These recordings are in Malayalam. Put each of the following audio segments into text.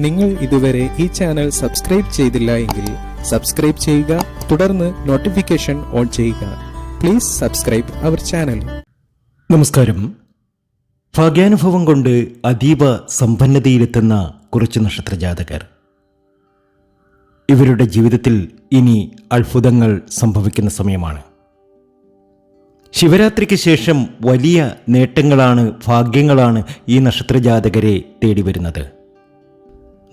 നിങ്ങൾ ഇതുവരെ ഈ ചാനൽ സബ്സ്ക്രൈബ് ചെയ്തില്ല എങ്കിൽ സബ്സ്ക്രൈബ് ചെയ്യുക, തുടർന്ന് നോട്ടിഫിക്കേഷൻ ഓൺ ചെയ്യുക. Please subscribe our channel. നമസ്കാരം. ഭാഗ്യാനുഭവം കൊണ്ട് അതീവ സമ്പന്നതയിലെത്തുന്ന കുറച്ച് നക്ഷത്രജാതകർ. ഇവരുടെ ജീവിതത്തിൽ ഇനി അത്ഭുതങ്ങൾ സംഭവിക്കുന്ന സമയമാണ്. ശിവരാത്രിക്ക് ശേഷം വലിയ നേട്ടങ്ങളാണ്, ഭാഗ്യങ്ങളാണ് ഈ നക്ഷത്രജാതകരെ തേടി വരുന്നത്.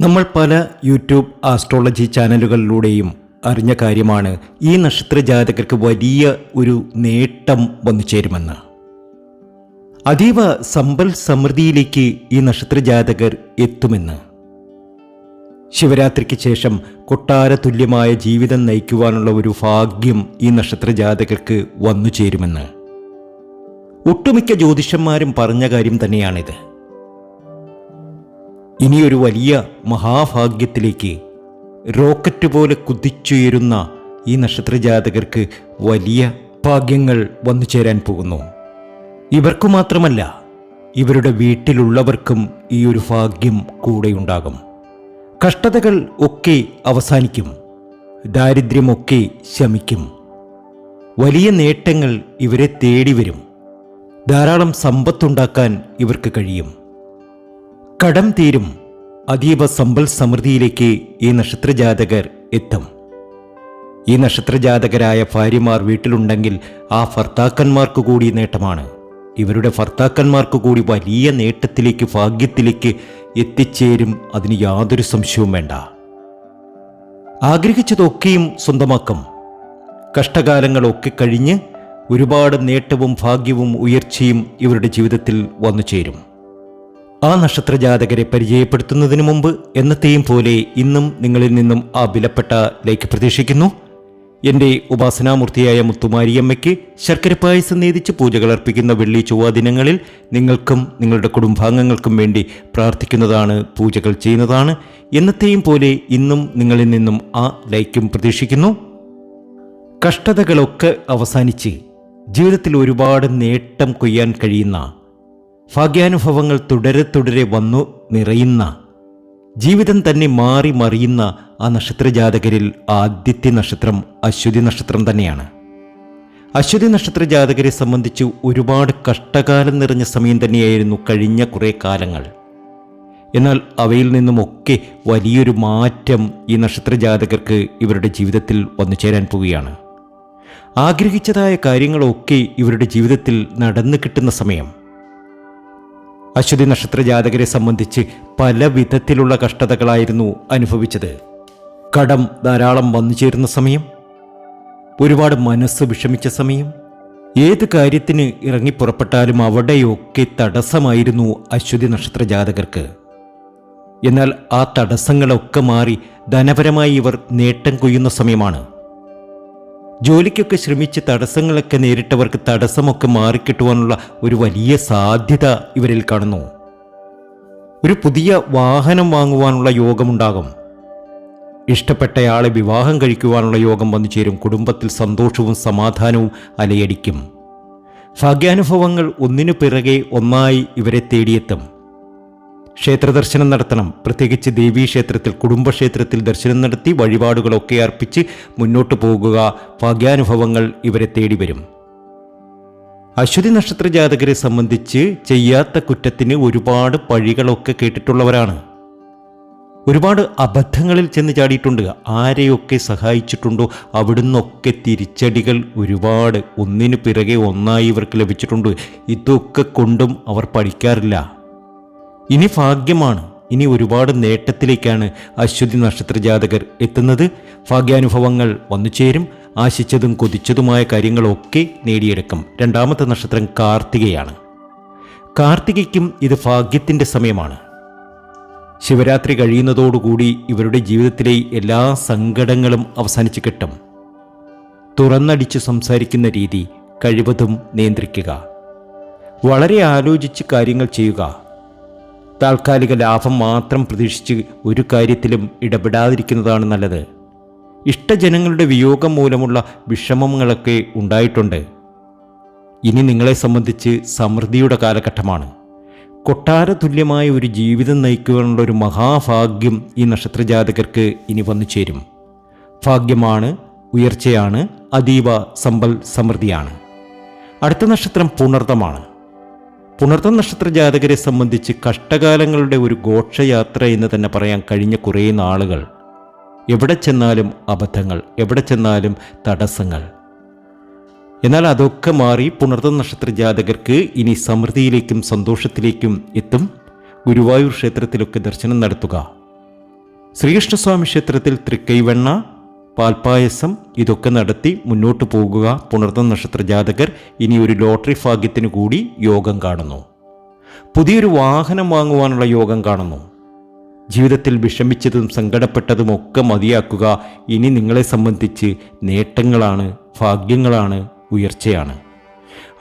നമ്മൾ പല യൂട്യൂബ് ആസ്ട്രോളജി ചാനലുകളിലൂടെയും അറിഞ്ഞ കാര്യമാണ് ഈ നക്ഷത്രജാതകർക്ക് വലിയ ഒരു നേട്ടം വന്നു ചേരുമെന്ന്. അതീവ സമ്പൽ സമൃദ്ധിയിലേക്ക് ഈ നക്ഷത്രജാതകർ എത്തുമെന്ന്. ശിവരാത്രിക്ക് ശേഷം കൊട്ടാര തുല്യമായ ജീവിതം നയിക്കുവാനുള്ള ഒരു ഭാഗ്യം ഈ നക്ഷത്രജാതകർക്ക് വന്നു ചേരുമെന്ന് ഒട്ടുമിക്ക ജ്യോതിഷന്മാരും പറഞ്ഞ കാര്യം തന്നെയാണിത്. ഇനിയൊരു വലിയ മഹാഭാഗ്യത്തിലേക്ക് റോക്കറ്റ് പോലെ കുതിച്ചുയരുന്ന ഈ നക്ഷത്രജാതകർക്ക് വലിയ ഭാഗ്യങ്ങൾ വന്നു ചേരാൻ പോകുന്നു. ഇവർക്കു മാത്രമല്ല, ഇവരുടെ വീട്ടിലുള്ളവർക്കും ഈ ഒരു ഭാഗ്യം കൂടെയുണ്ടാകും. കഷ്ടതകൾ ഒക്കെ അവസാനിക്കും, ദാരിദ്ര്യമൊക്കെ ശമിക്കും, വലിയ നേട്ടങ്ങൾ ഇവരെ തേടി വരും, ധാരാളം സമ്പത്തുണ്ടാക്കാൻ ഇവർക്ക് കഴിയും, കടം തീരും, അതീവ സമ്പൽ സമൃദ്ധിയിലേക്ക് ഈ നക്ഷത്രജാതകർ എത്തും. ഈ നക്ഷത്രജാതകരായ ഭാര്യമാർ വീട്ടിലുണ്ടെങ്കിൽ ആ ഭർത്താക്കന്മാർക്ക് കൂടി നേട്ടമാണ്. ഇവരുടെ ഭർത്താക്കന്മാർക്ക് കൂടി വലിയ നേട്ടത്തിലേക്ക്, ഭാഗ്യത്തിലേക്ക് എത്തിച്ചേരും. അതിന് യാതൊരു സംശയവും വേണ്ട. ആഗ്രഹിച്ചതൊക്കെയും സ്വന്തമാക്കും. കഷ്ടകാലങ്ങളൊക്കെ കഴിഞ്ഞ് ഒരുപാട് നേട്ടവും ഭാഗ്യവും ഉയർച്ചയും ഇവരുടെ ജീവിതത്തിൽ വന്നു ചേരും. ആ നക്ഷത്രജാതകരെ പരിചയപ്പെടുത്തുന്നതിന് മുമ്പ് എന്നത്തെയും പോലെ ഇന്നും നിങ്ങളിൽ നിന്നും ആ വിലപ്പെട്ട ലൈക്ക് പ്രതീക്ഷിക്കുന്നു. എൻ്റെ ഉപാസനാമൂർത്തിയായ മുത്തുമാരിയമ്മയ്ക്ക് ശർക്കര പായസം നേദിച്ച് പൂജകൾ അർപ്പിക്കുന്ന വെള്ളി ചൊവ്വ ദിനങ്ങളിൽ നിങ്ങൾക്കും നിങ്ങളുടെ കുടുംബാംഗങ്ങൾക്കും വേണ്ടി പ്രാർത്ഥിക്കുന്നതാണ്, പൂജകൾ ചെയ്യുന്നതാണ്. എന്നത്തെയും പോലെ ഇന്നും നിങ്ങളിൽ നിന്നും ആ ലൈക്കും പ്രതീക്ഷിക്കുന്നു. കഷ്ടതകളൊക്കെ അവസാനിച്ച് ജീവിതത്തിൽ ഒരുപാട് നേട്ടം കൊയ്യാൻ കഴിയുന്ന, ഭാഗ്യാനുഭവങ്ങൾ തുടരെ വന്നു നിറയുന്ന, ജീവിതം തന്നെ മാറി മറിയുന്ന ആ നക്ഷത്രജാതകരിൽ ആദ്യത്തെ നക്ഷത്രം അശ്വതി നക്ഷത്രം തന്നെയാണ്. അശ്വതി നക്ഷത്രജാതകരെ സംബന്ധിച്ച് ഒരുപാട് കഷ്ടകാലം നിറഞ്ഞ സമയം തന്നെയായിരുന്നു കഴിഞ്ഞ കുറേ കാലങ്ങൾ. എന്നാൽ അവയിൽ നിന്നുമൊക്കെ വലിയൊരു മാറ്റം ഈ നക്ഷത്രജാതകർക്ക് ഇവരുടെ ജീവിതത്തിൽ വന്നു ചേരാൻ പോവുകയാണ്. ആഗ്രഹിച്ചതായ കാര്യങ്ങളൊക്കെ ഇവരുടെ ജീവിതത്തിൽ നടന്നു കിട്ടുന്ന സമയം. അശ്വതി നക്ഷത്രജാതകരെ സംബന്ധിച്ച് പല വിധത്തിലുള്ള കഷ്ടതകളായിരുന്നു അനുഭവിച്ചത്. കടം ധാരാളം വന്നു ചേരുന്ന സമയം, ഒരുപാട് മനസ്സ് വിഷമിച്ച സമയം, ഏത് കാര്യത്തിന് ഇറങ്ങിപ്പുറപ്പെട്ടാലും അവിടെയൊക്കെ തടസ്സമായിരുന്നു അശ്വതി നക്ഷത്രജാതകർക്ക്. എന്നാൽ ആ തടസ്സങ്ങളൊക്കെ മാറി ധനപരമായി ഇവർ നേട്ടം കൊയ്യുന്ന സമയമാണ്. ജോലിക്കൊക്കെ ശ്രമിച്ച് തടസ്സങ്ങളൊക്കെ നേരിട്ടവർക്ക് തടസ്സമൊക്കെ മാറിക്കിട്ടുവാനുള്ള ഒരു വലിയ സാധ്യത ഇവരിൽ കാണുന്നു. ഒരു പുതിയ വാഹനം വാങ്ങുവാനുള്ള യോഗമുണ്ടാകും. ഇഷ്ടപ്പെട്ടയാളെ വിവാഹം കഴിക്കുവാനുള്ള യോഗം വന്നു ചേരും. കുടുംബത്തിൽ സന്തോഷവും സമാധാനവും അലയടിക്കും. ഭാഗ്യാനുഭവങ്ങൾ ഒന്നിനു പിറകെ ഒന്നായി ഇവരെ തേടിയെത്തും. ക്ഷേത്രദർശനം നടത്തണം. പ്രത്യേകിച്ച് ദേവീക്ഷേത്രത്തിൽ, കുടുംബക്ഷേത്രത്തിൽ ദർശനം നടത്തി വഴിപാടുകളൊക്കെ അർപ്പിച്ച് മുന്നോട്ട് പോകുക. ഭാഗ്യാനുഭവങ്ങൾ ഇവരെ തേടി വരും. അശ്വതി നക്ഷത്രജാതകരെ സംബന്ധിച്ച് ചെയ്യാത്ത കുറ്റത്തിന് ഒരുപാട് പഴികളൊക്കെ കേട്ടിട്ടുള്ളവരാണ്. ഒരുപാട് അബദ്ധങ്ങളിൽ ചെന്ന് ചാടിയിട്ടുണ്ട്. ആരെയൊക്കെ സഹായിച്ചിട്ടുണ്ടോ അവിടുന്നൊക്കെ തിരിച്ചടികൾ ഒരുപാട് ഒന്നിനു പിറകെ ഒന്നായി ഇവർക്ക് ലഭിച്ചിട്ടുണ്ട്. ഇതൊക്കെ കൊണ്ടും അവർ പഠിക്കാറില്ല. ഇനി ഭാഗ്യമാണ്. ഇനി ഒരുപാട് നേട്ടത്തിലേക്കാണ് അശ്വതി നക്ഷത്രജാതകർ എത്തുന്നത്. ഭാഗ്യാനുഭവങ്ങൾ വന്നു ചേരും. ആശിച്ചതും കൊതിച്ചതുമായ കാര്യങ്ങളൊക്കെ നേടിയെടുക്കും. രണ്ടാമത്തെ നക്ഷത്രം കാർത്തികയാണ്. കാർത്തികയ്ക്കും ഇത് ഭാഗ്യത്തിൻ്റെ സമയമാണ്. ശിവരാത്രി കഴിയുന്നതോടുകൂടി ഇവരുടെ ജീവിതത്തിലെ എല്ലാ സങ്കടങ്ങളും അവസാനിച്ച് കിട്ടും. തുറന്നടിച്ച് സംസാരിക്കുന്ന രീതി കഴിവതും നിയന്ത്രിക്കുക. വളരെ ആലോചിച്ച് കാര്യങ്ങൾ ചെയ്യുക. താൽക്കാലിക ലാഭം മാത്രം പ്രതീക്ഷിച്ച് ഒരു കാര്യത്തിലും ഇടപെടാതിരിക്കുന്നതാണ് നല്ലത്. ഇഷ്ടജനങ്ങളുടെ വിയോഗം മൂലമുള്ള വിഷമങ്ങളൊക്കെ ഉണ്ടായിട്ടുണ്ട്. ഇനി നിങ്ങളെ സംബന്ധിച്ച് സമൃദ്ധിയുടെ കാലഘട്ടമാണ്. കൊട്ടാര തുല്യമായ ഒരു ജീവിതം നയിക്കുവാനുള്ള ഒരു മഹാഭാഗ്യം ഈ നക്ഷത്രജാതകർക്ക് ഇനി വന്നു ചേരും. ഭാഗ്യമാണ്, ഉയർച്ചയാണ്, അതീവ സമ്പൽ സമൃദ്ധിയാണ്. അടുത്ത നക്ഷത്രം പുണർതമാണ്. പുണർതം നക്ഷത്രജാതകരെ സംബന്ധിച്ച് കഷ്ടകാലങ്ങളുടെ ഒരു ഘോഷയാത്ര എന്ന് തന്നെ പറയാൻ കഴിഞ്ഞ കുറേ നാളുകൾ. എവിടെ ചെന്നാലും അബദ്ധങ്ങൾ, എവിടെ ചെന്നാലും തടസ്സങ്ങൾ. എന്നാൽ അതൊക്കെ മാറി പുണർതം നക്ഷത്രജാതകർക്ക് ഇനി സമൃദ്ധിയിലേക്കും സന്തോഷത്തിലേക്കും എത്തും. ഗുരുവായൂർ ക്ഷേത്രത്തിലൊക്കെ ദർശനം നടത്തുക, ശ്രീകൃഷ്ണസ്വാമി ക്ഷേത്രത്തിൽ തൃക്കൈവെണ്ണ, പാൽപ്പായസം ഇതൊക്കെ നടത്തി മുന്നോട്ട് പോകുക. പുണർതം നക്ഷത്രജാതകർ ഇനി ഒരു ലോട്ടറി ഭാഗ്യത്തിന് കൂടി യോഗം കാണുന്നു. പുതിയൊരു വാഹനം വാങ്ങുവാനുള്ള യോഗം കാണുന്നു. ജീവിതത്തിൽ വിഷമിച്ചതും സങ്കടപ്പെട്ടതുമൊക്കെ മതിയാക്കുക. ഇനി നിങ്ങളെ സംബന്ധിച്ച് നേട്ടങ്ങളാണ്, ഭാഗ്യങ്ങളാണ്, ഉയർച്ചയാണ്.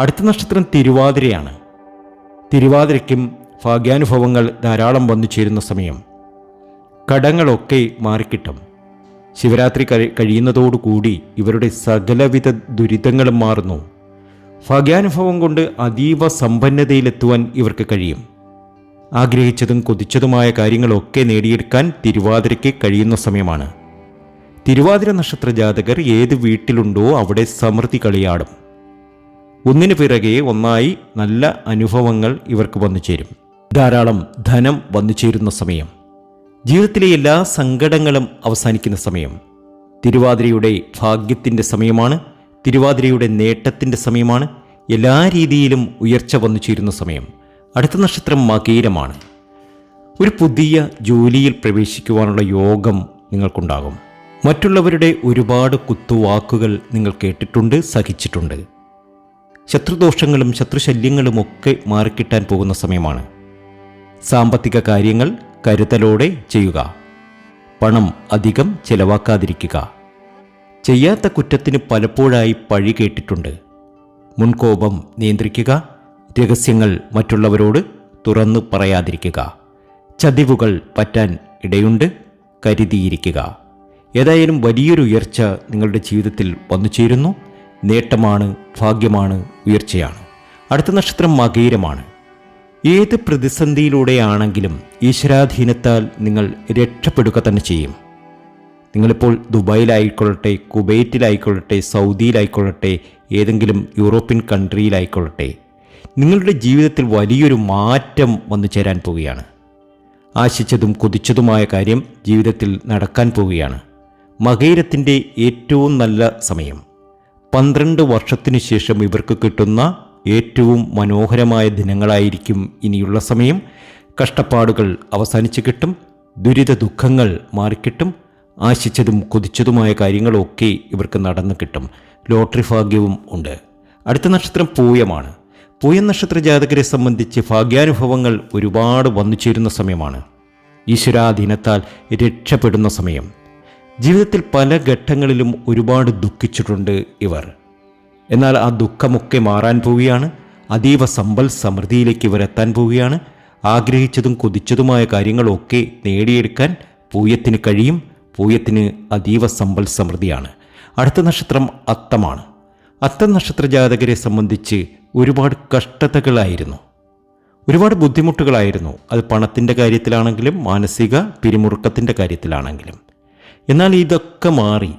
അടുത്ത നക്ഷത്രം തിരുവാതിരയാണ്. തിരുവാതിരയ്ക്കും ഭാഗ്യാനുഭവങ്ങൾ ധാരാളം വന്നു ചേരുന്ന സമയം. കടങ്ങളൊക്കെ മാറിക്കിട്ടും. ശിവരാത്രി കഴിയുന്നതോടുകൂടി ഇവരുടെ സകലവിധ ദുരിതങ്ങളും മാറുന്നു. ഭാഗ്യാനുഭവം കൊണ്ട് അതീവ സമ്പന്നതയിലെത്തുവാൻ ഇവർക്ക് കഴിയും. ആഗ്രഹിച്ചതും കൊതിച്ചതുമായ കാര്യങ്ങളൊക്കെ നേടിയെടുക്കാൻ തിരുവാതിരയ്ക്ക് കഴിയുന്ന സമയമാണ്. തിരുവാതിര നക്ഷത്ര ജാതകർ ഏത് വീട്ടിലുണ്ടോ അവിടെ സമൃദ്ധി കളിയാടും. ഒന്നിനു പിറകെ ഒന്നായി നല്ല അനുഭവങ്ങൾ ഇവർക്ക് വന്നു ചേരും. ധാരാളം ധനം വന്നു ചേരുന്ന സമയം. ജീവിതത്തിലെ എല്ലാ സങ്കടങ്ങളും അവസാനിക്കുന്ന സമയം. തിരുവാതിരയുടെ ഭാഗ്യത്തിൻ്റെ സമയമാണ്. തിരുവാതിരയുടെ നേട്ടത്തിൻ്റെ സമയമാണ്. എല്ലാ രീതിയിലും ഉയർച്ച വന്നു ചേരുന്ന സമയം. അടുത്ത നക്ഷത്രം മകീരമാണ്. ഒരു പുതിയ ജോലിയിൽ പ്രവേശിക്കുവാനുള്ള യോഗം നിങ്ങൾക്കുണ്ടാകും. മറ്റുള്ളവരുടെ ഒരുപാട് കുത്തുവാക്കുകൾ നിങ്ങൾ കേട്ടിട്ടുണ്ട്, സഹിച്ചിട്ടുണ്ട്. ശത്രുദോഷങ്ങളും ശത്രുശല്യങ്ങളുമൊക്കെ മാറിക്കിട്ടാൻ പോകുന്ന സമയമാണ്. സാമ്പത്തിക കാര്യങ്ങൾ കരുതലോടെ ചെയ്യുക. പണം അധികം ചെലവാക്കാതിരിക്കുക. ചെയ്യാത്ത കുറ്റത്തിന് പലപ്പോഴായി പഴി കേട്ടിട്ടുണ്ട്. മുൻകോപം നിയന്ത്രിക്കുക. രഹസ്യങ്ങൾ മറ്റുള്ളവരോട് തുറന്നു പറയാതിരിക്കുക. ചതിവുകൾ പറ്റാൻ ഇടയുണ്ട്, കരുതിയിരിക്കുക. ഏതായാലും വലിയൊരു ഉയർച്ച നിങ്ങളുടെ ജീവിതത്തിൽ വന്നു ചേരുന്നു. നേട്ടമാണ്, ഭാഗ്യമാണ്, ഉയർച്ചയാണ്. അടുത്ത നക്ഷത്രം മകീരമാണ്. ഏത് പ്രതിസന്ധിയിലൂടെയാണെങ്കിലും ഈശ്വരാധീനത്താൽ നിങ്ങൾ രക്ഷപ്പെടുക തന്നെ ചെയ്യും. നിങ്ങളിപ്പോൾ ദുബായിലായിക്കൊള്ളട്ടെ, കുവൈറ്റിലായിക്കൊള്ളട്ടെ, സൗദിയിലായിക്കൊള്ളട്ടെ, ഏതെങ്കിലും യൂറോപ്യൻ കൺട്രിയിലായിക്കൊള്ളട്ടെ, നിങ്ങളുടെ ജീവിതത്തിൽ വലിയൊരു മാറ്റം വന്നു ചേരാൻ പോവുകയാണ്. ആശിച്ചതും കൊതിച്ചതുമായ കാര്യം ജീവിതത്തിൽ നടക്കാൻ പോവുകയാണ്. മകയിരത്തിൻ്റെ ഏറ്റവും നല്ല സമയം. 12 വർഷത്തിനു ശേഷം ഇവർക്ക് കിട്ടുന്ന ഏറ്റവും മനോഹരമായ ദിനങ്ങളായിരിക്കും ഇനിയുള്ള സമയം. കഷ്ടപ്പാടുകൾ അവസാനിച്ച് കിട്ടും. ദുരിത ദുഃഖങ്ങൾ മാറിക്കിട്ടും. ആശിച്ചതും കൊതിച്ചതുമായ കാര്യങ്ങളൊക്കെ ഇവർക്ക് നടന്നു കിട്ടും. ലോട്ടറി ഭാഗ്യവും ഉണ്ട്. അടുത്ത നക്ഷത്രം പൂയമാണ്. പൂയം നക്ഷത്ര ജാതകരെ സംബന്ധിച്ച് ഭാഗ്യാനുഭവങ്ങൾ ഒരുപാട് വന്നു ചേരുന്ന സമയമാണ്. ഈശ്വരാധീനത്താൽ രക്ഷപ്പെടുന്ന സമയം. ജീവിതത്തിൽ പല ഘട്ടങ്ങളിലും ഒരുപാട് ദുഃഖിച്ചിട്ടുണ്ട് ഇവർ. എന്നാൽ ആ ദുഃഖമൊക്കെ മാറാൻ പോവുകയാണ്. അതീവ സമ്പൽ സമൃദ്ധിയിലേക്ക് ഇവർ എത്താൻ പോവുകയാണ്. ആഗ്രഹിച്ചതും കൊതിച്ചതുമായ കാര്യങ്ങളൊക്കെ നേടിയെടുക്കാൻ പൂയത്തിന് കഴിയും. പൂയത്തിന് അതീവ സമ്പൽ സമൃദ്ധിയാണ്. അടുത്ത നക്ഷത്രം അത്തമാണ്. അത്തം നക്ഷത്ര ജാതകരെ സംബന്ധിച്ച് ഒരുപാട് കഷ്ടതകളായിരുന്നു, ഒരുപാട് ബുദ്ധിമുട്ടുകളായിരുന്നു. അത് പണത്തിൻ്റെ കാര്യത്തിലാണെങ്കിലും മാനസിക പിരിമുറുക്കത്തിൻ്റെ കാര്യത്തിലാണെങ്കിലും. എന്നാൽ ഇതൊക്കെ മാറി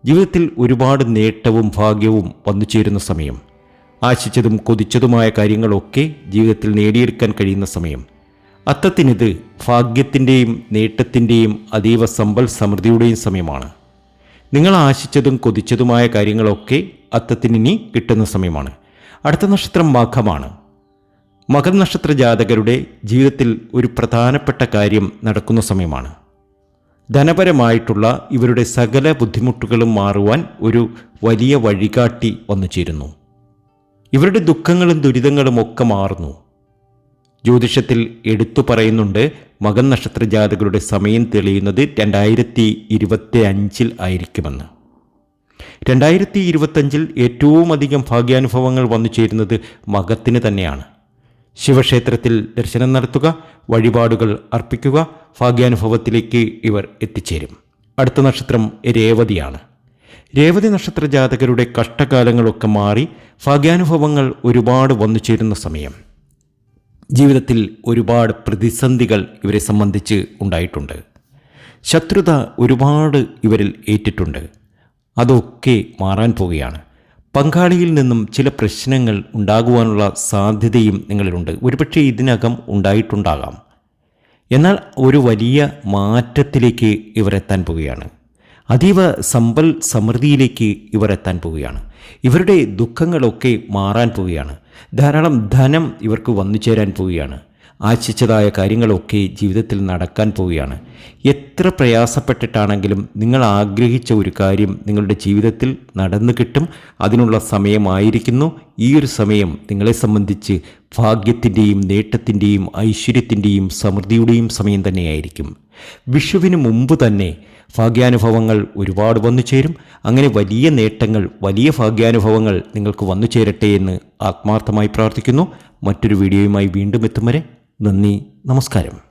ജീവിതത്തിൽ ഒരുപാട് നേട്ടവും ഭാഗ്യവും വന്നു ചേരുന്ന സമയം. ആശിച്ചതും കൊതിച്ചതുമായ കാര്യങ്ങളൊക്കെ ജീവിതത്തിൽ നേടിയെടുക്കാൻ കഴിയുന്ന സമയം. അത്തത്തിനിത് ഭാഗ്യത്തിൻ്റെയും നേട്ടത്തിൻ്റെയും അതീവ സമ്പൽ സമൃദ്ധിയുടെയും സമയമാണ്. നിങ്ങൾ ആശിച്ചതും കൊതിച്ചതുമായ കാര്യങ്ങളൊക്കെ അത്തത്തിനി കിട്ടുന്ന സമയമാണ്. അടുത്ത നക്ഷത്രം മഖമാണ്. മകം നക്ഷത്ര ജാതകരുടെ ജീവിതത്തിൽ ഒരു പ്രധാനപ്പെട്ട കാര്യം നടക്കുന്ന സമയമാണ്. ധനപരമായിട്ടുള്ള ഇവരുടെ സകല ബുദ്ധിമുട്ടുകളും മാറുവാൻ ഒരു വലിയ വഴികാട്ടി വന്നു ചേരുന്നു. ഇവരുടെ ദുഃഖങ്ങളും ദുരിതങ്ങളും ഒക്കെ മാറുന്നു. ജ്യോതിഷത്തിൽ എടുത്തു പറയുന്നുണ്ട്, മകം നക്ഷത്ര ജാതകരുടെ സമയം തെളിയുന്നത് 2025 ആയിരിക്കുമെന്ന്. 2025 ഏറ്റവും അധികം ഭാഗ്യാനുഭവങ്ങൾ വന്നു ചേരുന്നത് മകത്തിന് തന്നെയാണ്. ശിവക്ഷേത്രത്തിൽ ദർശനം നടത്തുക, വഴിപാടുകൾ അർപ്പിക്കുക, ഭാഗ്യാനുഭവത്തിലേക്ക് ഇവർ എത്തിച്ചേരും. അടുത്ത നക്ഷത്രം രേവതിയാണ്. രേവതി നക്ഷത്ര ജാതകരുടെ കഷ്ടകാലങ്ങളൊക്കെ മാറി ഭാഗ്യാനുഭവങ്ങൾ ഒരുപാട് വന്നു ചേരുന്ന സമയം. ജീവിതത്തിൽ ഒരുപാട് പ്രതിസന്ധികൾ ഇവരെ സംബന്ധിച്ച് ഉണ്ടായിട്ടുണ്ട്. ശത്രുത ഒരുപാട് ഇവരിൽ ഏറ്റിട്ടുണ്ട്. അതൊക്കെ മാറാൻ പോവുകയാണ്. പങ്കാളിയിൽ നിന്നും ചില പ്രശ്നങ്ങൾ ഉണ്ടാകുവാനുള്ള സാധ്യതയും നിങ്ങളിലുണ്ട്. ഒരുപക്ഷെ ഇതിനകം ഉണ്ടായിട്ടുണ്ടാകാം. എന്നാൽ ഒരു വലിയ മാറ്റത്തിലേക്ക് ഇവർ എത്താൻ പോവുകയാണ്. അതീവ സമ്പൽ സമൃദ്ധിയിലേക്ക് ഇവർ എത്താൻ പോവുകയാണ്. ഇവരുടെ ദുഃഖങ്ങളൊക്കെ മാറാൻ പോവുകയാണ്. ധാരാളം ധനം ഇവർക്ക് വന്നു ചേരാൻ പോവുകയാണ്. ആശിച്ചതായ കാര്യങ്ങളൊക്കെ ജീവിതത്തിൽ നടക്കാൻ പോവുകയാണ്. എത്ര പ്രയാസപ്പെട്ടിട്ടാണെങ്കിലും നിങ്ങൾ ആഗ്രഹിച്ച ഒരു കാര്യം നിങ്ങളുടെ ജീവിതത്തിൽ നടന്നു കിട്ടും. അതിനുള്ള സമയമായിരിക്കുന്നു. ഈ ഒരു സമയം നിങ്ങളെ സംബന്ധിച്ച് ഭാഗ്യത്തിൻ്റെയും നേട്ടത്തിൻ്റെയും ഐശ്വര്യത്തിൻ്റെയും സമൃദ്ധിയുടെയും സമയം തന്നെയായിരിക്കും. വിഷുവിന് മുമ്പ് തന്നെ ഭാഗ്യാനുഭവങ്ങൾ ഒരുപാട് വന്നു ചേരും. അങ്ങനെ വലിയ നേട്ടങ്ങൾ, വലിയ ഭാഗ്യാനുഭവങ്ങൾ നിങ്ങൾക്ക് വന്നു ചേരട്ടെ എന്ന് ആത്മാർത്ഥമായി പ്രാർത്ഥിക്കുന്നു. മറ്റൊരു വീഡിയോയുമായി വീണ്ടും എത്തും വരെ നന്ദി, നമസ്കാരം.